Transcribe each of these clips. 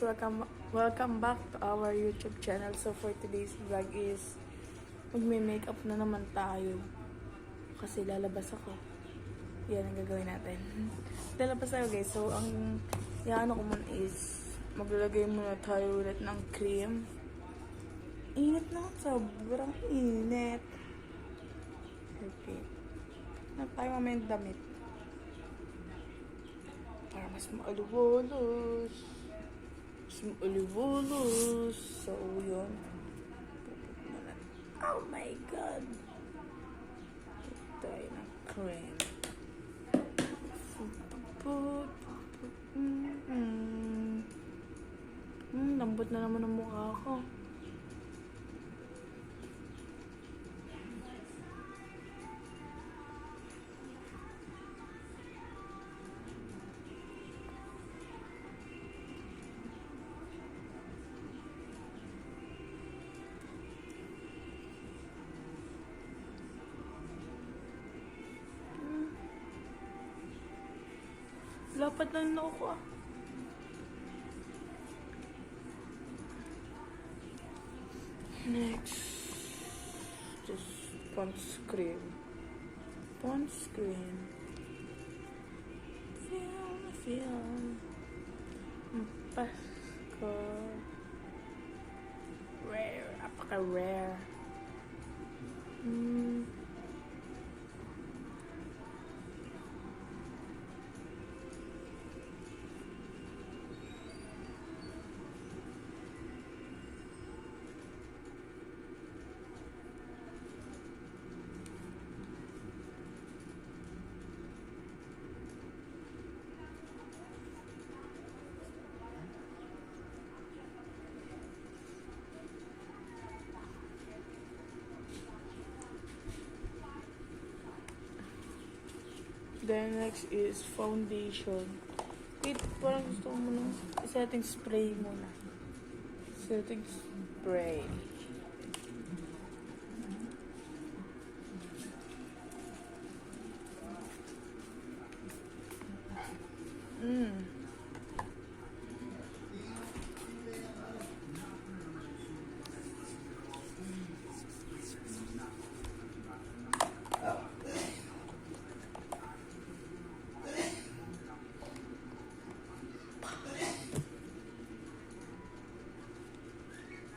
welcome back to our YouTube channel. So for today's vlog is magme-makeup na naman tayo. Kasi lalabas ako. Yan ang gagawin natin. Lalabas tayo guys. So ang ano ko muna is maglalagay muna tayo ulit ng cream. Init na. Sobrang init. Okay. Na tayo mamaya damit. Para mas maaliwalos. So, yun. Oh my God. Tayo ng cream. Lambot na naman ang mukha ko. Lapad lang na ako ah. Next, just Pond's cream. Feel. Pasko. Rare, apaka-rare. Then next is foundation. Wait, parang gusto ko muna setting spray muna. Setting spray.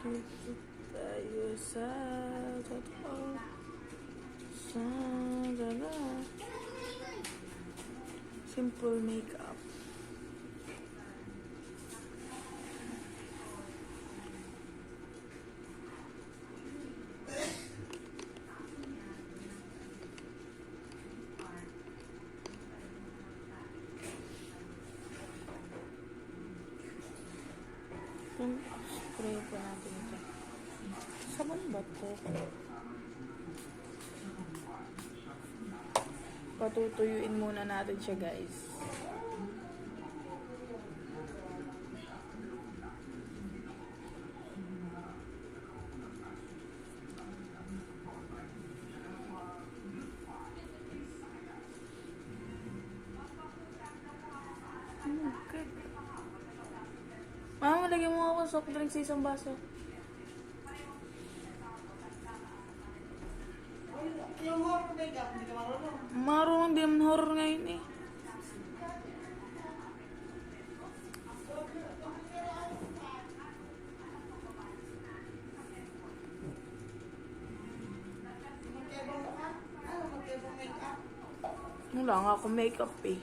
Dito tayo sa totoo. Sa dala. Simple makeup. Spray po natin ito. Sabon ba ito? Patutuyuin muna natin siya guys. Okay. Mama, lagyan mo ako soft drink sa isang baso. Yung horror makeup, hindi ka marunong. Marunong din naman horror ngayon eh. Magkebong makeup. Wala nga ako makeup eh.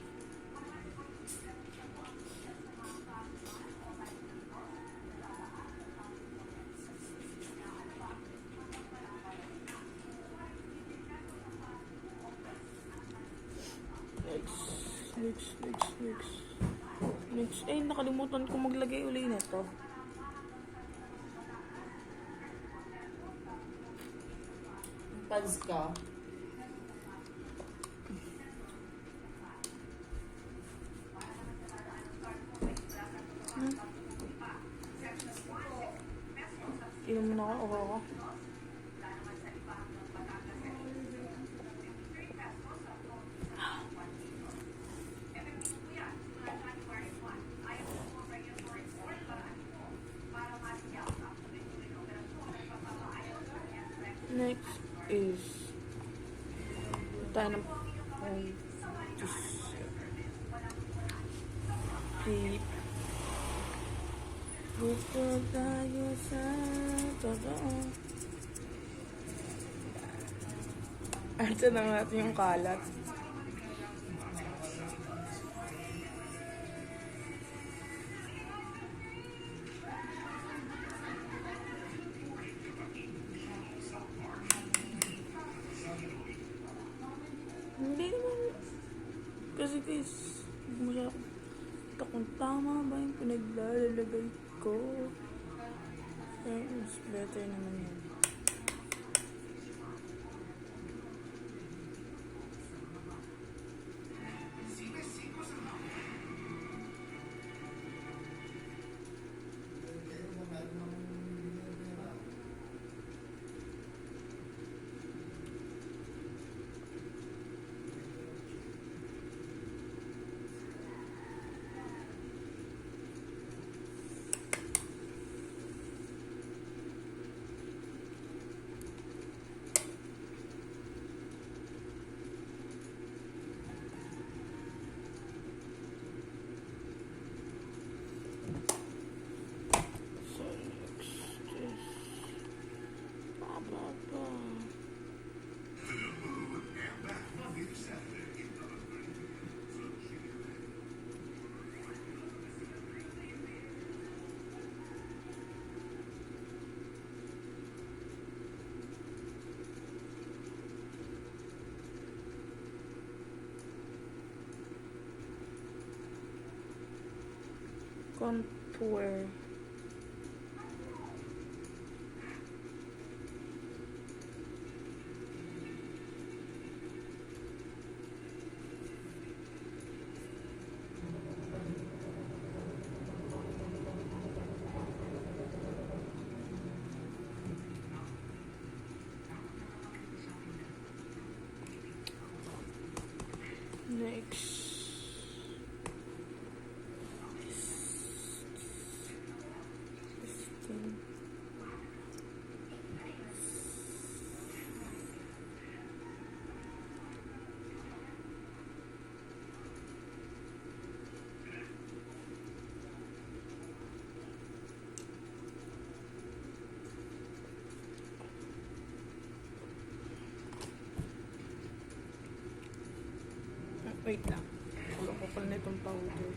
Next. Ay, nakalimutan ko maglagay uli nito. Pads ka. Inom mo na ako. Next is tayo ng keep. Gusto tayo sa totoo. Arsa na natin yung kalat. Hindi naman. Kasi guys, masyadong kung tama ba yung pinaglalagay ko. Mas better naman yan. Contour. Next. Wait lang. Wala ko pala na itong powder.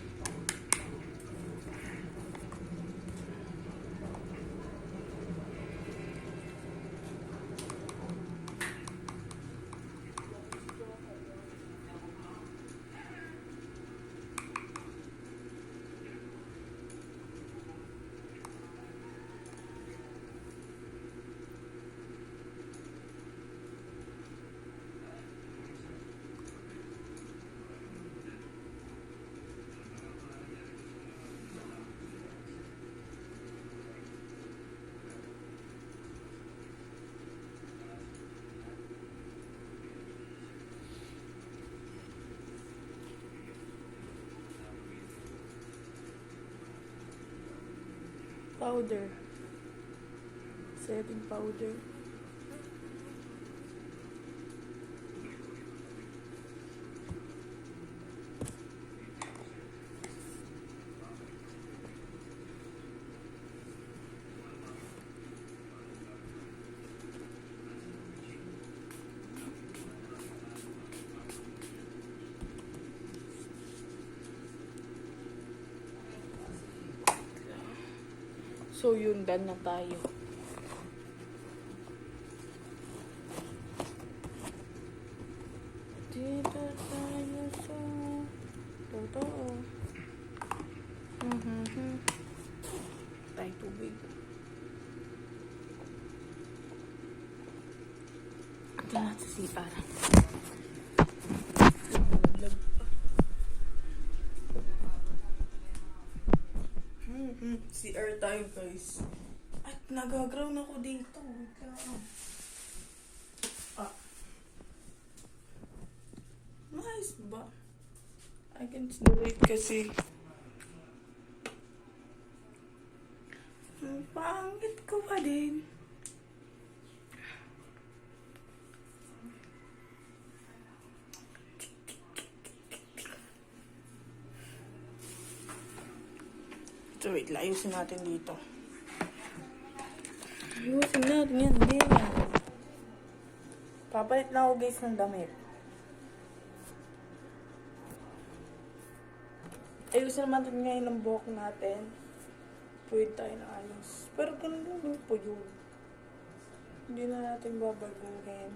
Powder. Setting powder. So yun, done na tayo. Dito tayo sa totoo. Tayo tubig. Ito na sa siparan. CR tayo guys. At nagaground ako dito. Wait lang. Ah. Nice ba? I can do it kasi ang pangit ko pa din. Wait lang, ayusin natin dito. Ayusin natin yan, hindi yan. Papalit na ako guys ng damit. Ayusin naman natin ngayon ang buhok natin. Pwede tayo na ayos. Pero ganun lang po yun. Hindi na natin babaguhin.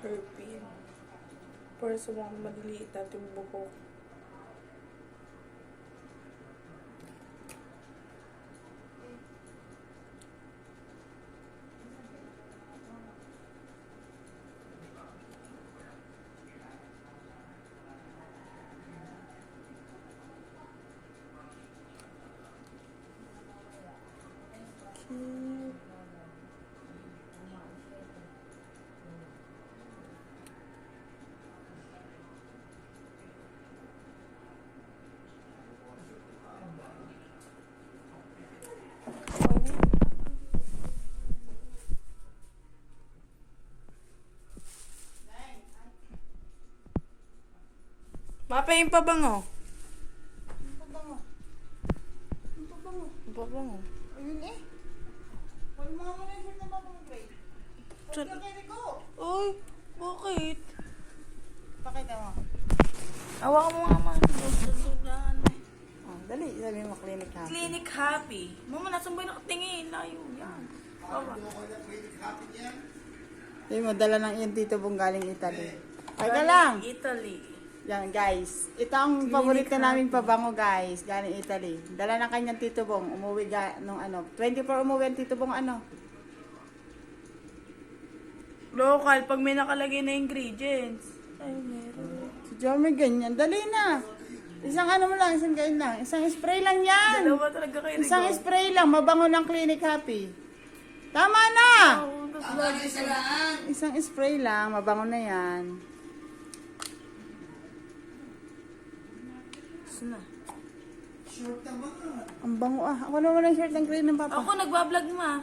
Hairpin. Para sa mga maliliit natin buhok. Cute. Mapa yung pabango. Ang pabango. Ang pabango. Yung pabango. Ayun eh. Wala mo naman yung shirt na pabango, babe. Huwag ka kay Rico. Uy, bakit? Pakita mo. Awa mo nga man. Oh, dali, sabi mo clinic ha. Clinic Happy. Mama, nasan ba yung nakatingin? Layo yan. Awa. Sabi mo, dala ng iyong tito bong galing Italy. Ay ka lang. Italy. Yan guys. Ito ang paborito naming pabango guys. Galing Italy. Dala ng kanyang tito bong. Umuwi nung ano. 24 umuwi ang tito bong ano. Local, pag may nakalagay na ingredients. Ay, meron. Si Jomer ganyan. Dali na. Isang ano mo lang. Isang ganyan lang. Isang spray lang yan. Dalawa talaga kayo. Isang spray lang. Mabango ng Clinic Happy. Tama na. Isang spray lang. Mabango na yan. Na. Ang bango ah. Ako naman ang shirt ng green ng papa. Ako nagbablog ma.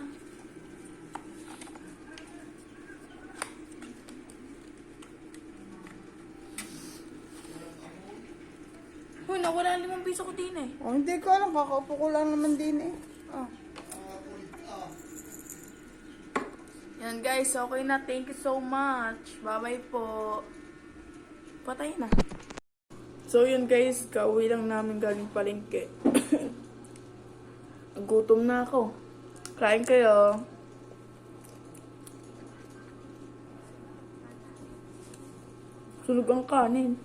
Uy, nawala 5 piso ko din eh. Oh, hindi ko alam. Kakaupo ko lang naman din eh. Oh. Yan guys, okay na. Thank you so much. Bye-bye po. Patay na. So yun guys, kauwi lang namin galing palengke. Gutom na ako. Kain kayo. Sunog ang kanin.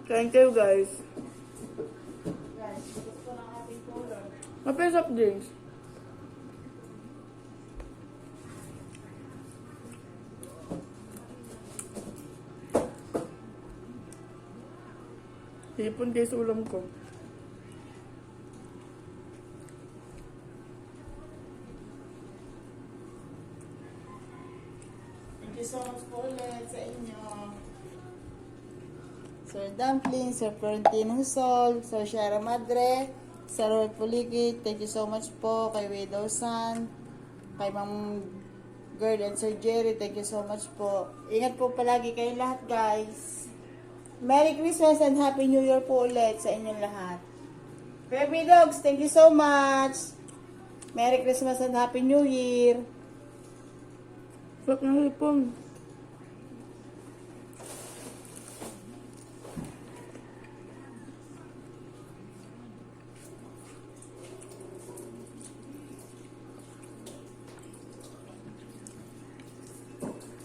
Kain kayo guys. Mapes up drinks. Hipon guys, ulam ko. Thank you so much po ulit sa inyo. Sir Dumpling, Sir Florentino Sol, Sir Shara Madre, Sir Roy Puligit, thank you so much po kay Widow San, kay Ma'am Gerd and Sir Jerry, thank you so much po. Ingat po palagi kayo lahat guys. Merry Christmas and Happy New Year po ulit sa inyong lahat. Baby Dogs, thank you so much. Merry Christmas and Happy New Year. Sarap ng hipon.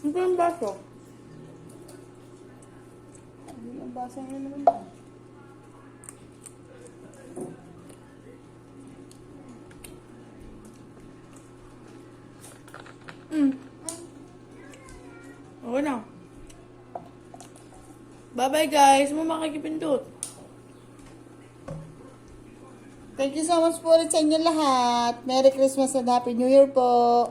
Ito yung baso. Ang basa nyo naman. Okay na. Bye-bye guys. Mo makikipindot. Thank you so much po ulit sa inyo lahat. Merry Christmas and Happy New Year po.